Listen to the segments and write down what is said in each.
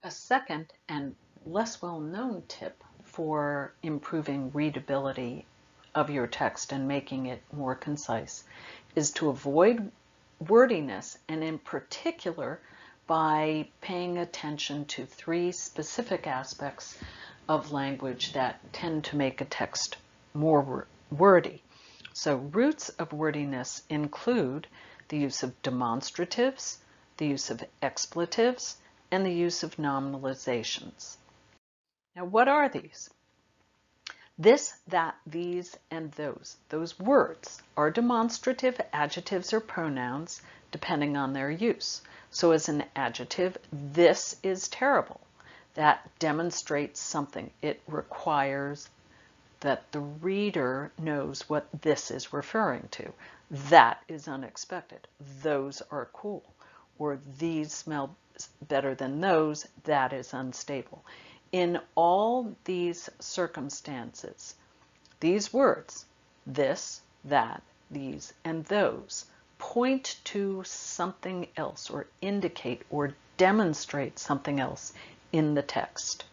A second and less well-known tip for improving readability of your text and making it more concise is to avoid wordiness, and in particular by paying attention to three specific aspects of language that tend to make a text more wordy. So roots of wordiness include the use of demonstratives, the use of expletives, and the use of nominalizations. Now, what are these? This, that, these, and those. Those words are demonstrative adjectives or pronouns depending on their use. So as an adjective, this is terrible. That demonstrates something. It requires that the reader knows what this is referring to. That is unexpected. Those are cool. Or these smell better than those. That is unstable. In all these circumstances, these words, this, that, these, and those, point to something else or indicate or demonstrate something else in the text.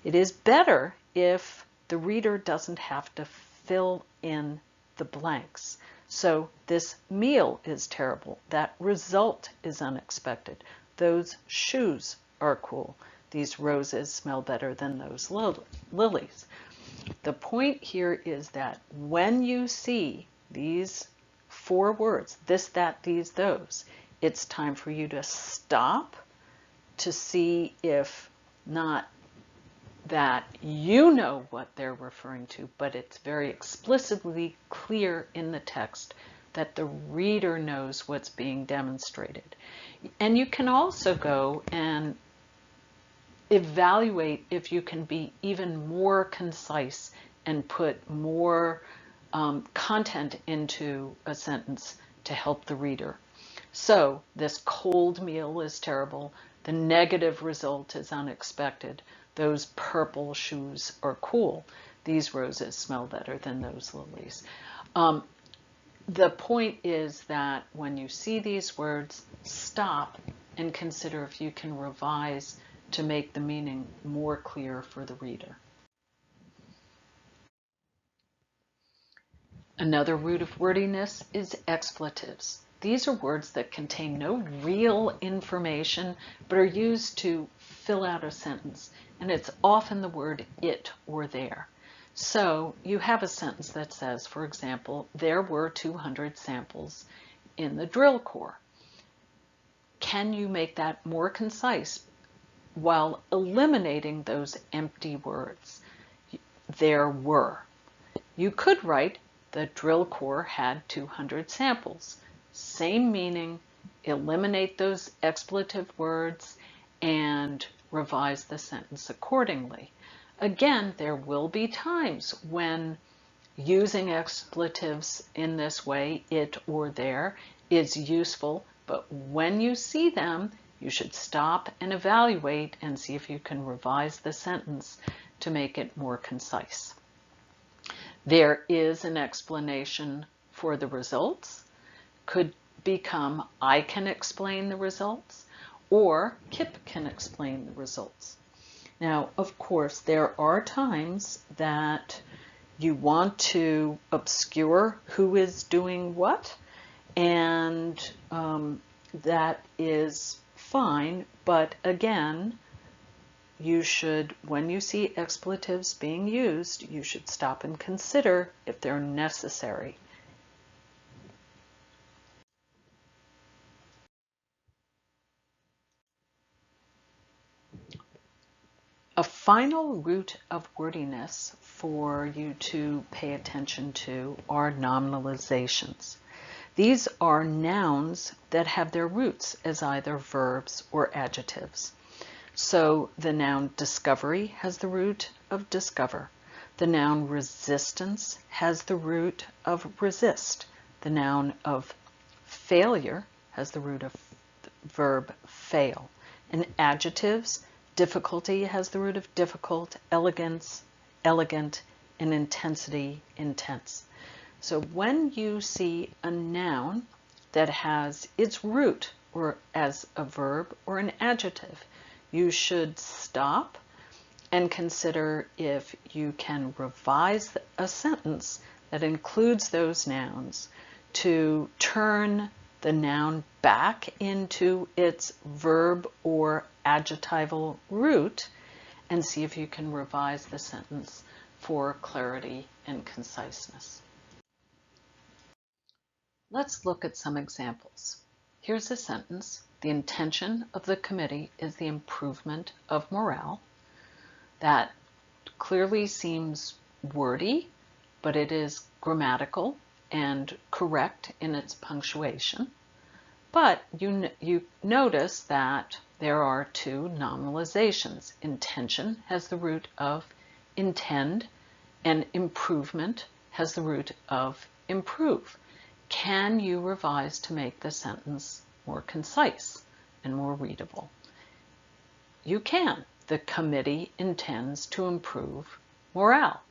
It is better if the reader doesn't have to fill in the blanks. So this meal is terrible. That result is unexpected. Those shoes are cool. These roses smell better than those lilies. The point here is that when you see these four words, this, that, these, those, it's time for you to stop to see if not that you know what they're referring to, but it's very explicitly clear in the text that the reader knows what's being demonstrated. And you can also go and evaluate if you can be even more concise and put more content into a sentence to help the reader. So this cold meal is terrible. The negative result is unexpected. Those purple shoes are cool. These roses smell better than those lilies. The point is that when you see these words, stop and consider if you can revise to make the meaning more clear for the reader. Another root of wordiness is expletives. These are words that contain no real information but are used to fill out a sentence, and it's often the word it or there. So you have a sentence that says, for example, there were 200 samples in the drill core. Can you make that more concise while eliminating those empty words? There were. You could write, the drill core had 200 samples. Same meaning, eliminate those expletive words and revise the sentence accordingly. Again, there will be times when using expletives in this way, it or there, is useful, but when you see them, you should stop and evaluate and see if you can revise the sentence to make it more concise. There is an explanation for the results. Could become, I can explain the results, or Kip can explain the results. Now, of course, there are times that you want to obscure who is doing what, and that is fine, but again, you should, when you see expletives being used, you should stop and consider if they're necessary. A final root of wordiness for you to pay attention to are nominalizations. These are nouns that have their roots as either verbs or adjectives. So the noun discovery has the root of discover. The noun resistance has the root of resist. The noun of failure has the root of the verb fail. And adjectives, difficulty has the root of difficult, elegance, elegant, and intensity, intense. So when you see a noun that has its root or as a verb or an adjective, you should stop and consider if you can revise a sentence that includes those nouns to turn the noun back into its verb or adjectival root and see if you can revise the sentence for clarity and conciseness. Let's look at some examples. Here's a sentence. The intention of the committee is the improvement of morale. That clearly seems wordy, but it is grammatical and correct in its punctuation. But you notice that there are two nominalizations. Intention has the root of intend, and improvement has the root of improve. Can you revise to make the sentence more concise and more readable? You can. The committee intends to improve morale.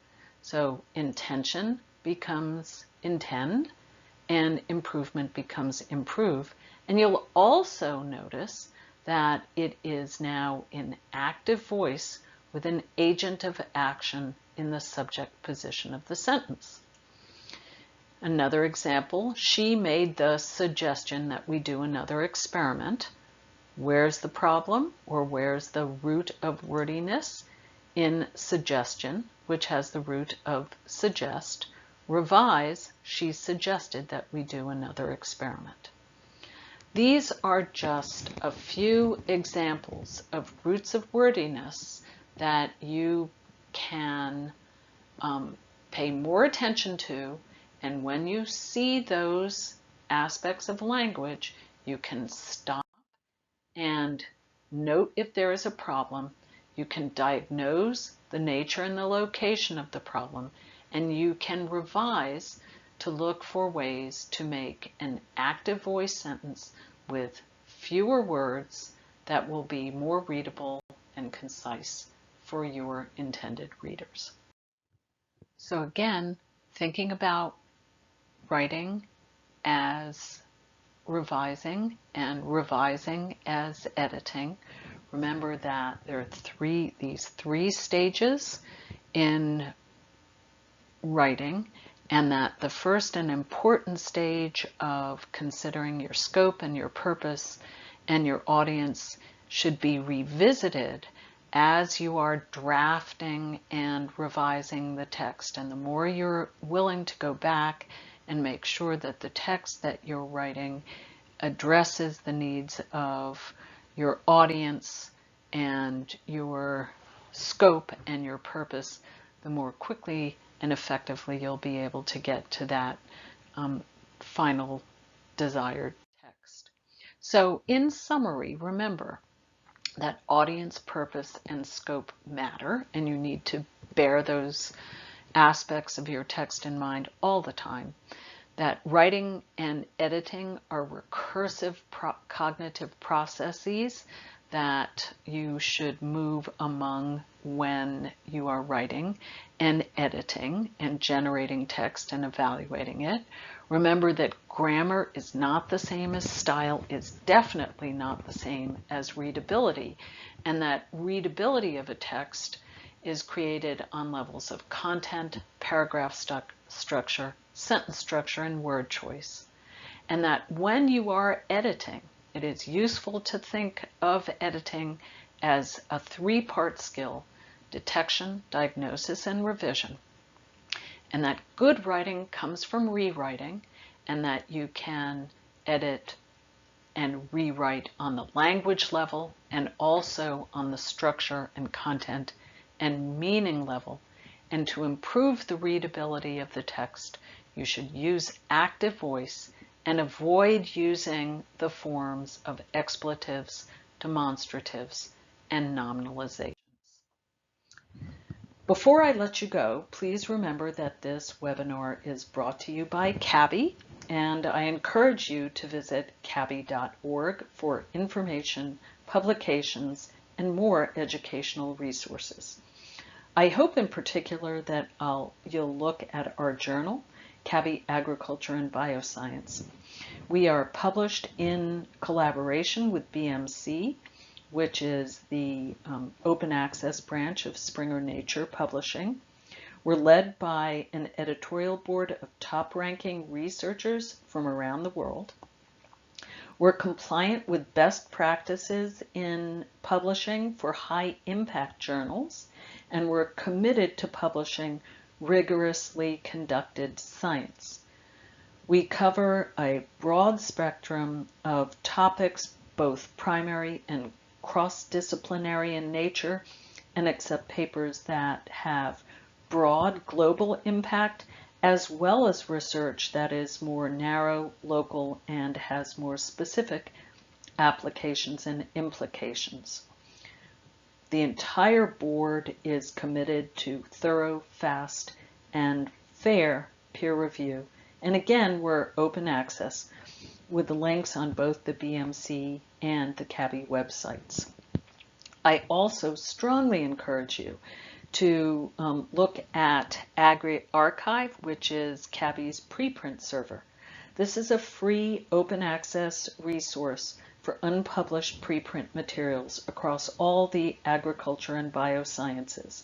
So intention becomes intend and improvement becomes improve. And you'll also notice that it is now in active voice with an agent of action in the subject position of the sentence. Another example, she made the suggestion that we do another experiment. Where's the problem, or where's the root of wordiness? In suggestion, which has the root of suggest. Revise, she suggested that we do another experiment. These are just a few examples of roots of wordiness that you can pay more attention to, and when you see those aspects of language, you can stop and note if there is a problem. You can diagnose the nature and the location of the problem, and you can revise to look for ways to make an active voice sentence with fewer words that will be more readable and concise for your intended readers. So again, thinking about writing as revising and revising as editing. Remember that there are these three stages in writing, and that the first and important stage of considering your scope and your purpose and your audience should be revisited as you are drafting and revising the text. And the more you're willing to go back and make sure that the text that you're writing addresses the needs of your audience and your scope and your purpose, the more quickly and effectively you'll be able to get to that final desired text. So in summary, remember that audience, purpose, and scope matter, and you need to bear those aspects of your text in mind all the time. That writing and editing are recursive cognitive processes that you should move among when you are writing and editing and generating text and evaluating it. Remember that grammar is not the same as style, is definitely not the same as readability, and that readability of a text is created on levels of content, paragraph structure, sentence structure, and word choice. And that when you are editing, it is useful to think of editing as a three-part skill: detection, diagnosis, and revision. And that good writing comes from rewriting, and that you can edit and rewrite on the language level and also on the structure and content and meaning level. And to improve the readability of the text, you should use active voice and avoid using the forms of expletives, demonstratives, and nominalizations. Before I let you go, please remember that this webinar is brought to you by CABI, and I encourage you to visit cabi.org for information, publications, and more educational resources. I hope in particular that you'll look at our journal, CABI Agriculture and Bioscience. We are published in collaboration with BMC. which is the open access branch of Springer Nature Publishing. We're led by an editorial board of top-ranking researchers from around the world. We're compliant with best practices in publishing for high-impact journals, and we're committed to publishing rigorously conducted science. We cover a broad spectrum of topics, both primary and cross-disciplinary in nature, and accept papers that have broad global impact, as well as research that is more narrow, local, and has more specific applications and implications. The entire board is committed to thorough, fast, and fair peer review. And again, we're open access with the links on both the BMC and the CABI websites. I also strongly encourage you to look at Agri Archive, which is CABI's preprint server. This is a free open access resource for unpublished preprint materials across all the agriculture and biosciences.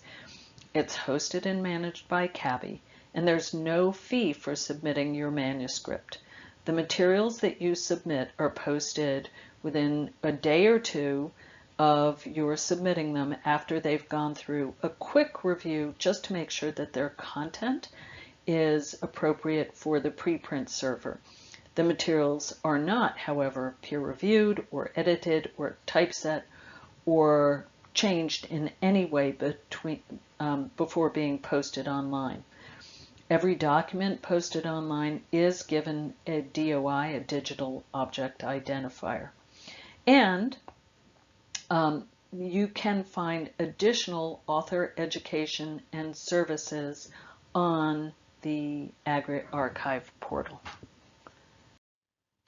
It's hosted and managed by CABI, and there's no fee for submitting your manuscript. The materials that you submit are posted within a day or two of your submitting them after they've gone through a quick review just to make sure that their content is appropriate for the preprint server. The materials are not, however, peer-reviewed or edited or typeset or changed in any way before being posted online. Every document posted online is given a DOI, a digital object identifier. And you can find additional author education and services on the Agri Archive portal.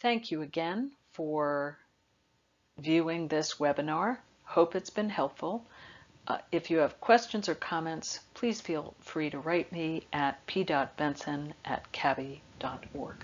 Thank you again for viewing this webinar. Hope it's been helpful. If you have questions or comments, please feel free to write me at p.benson@cabi.org.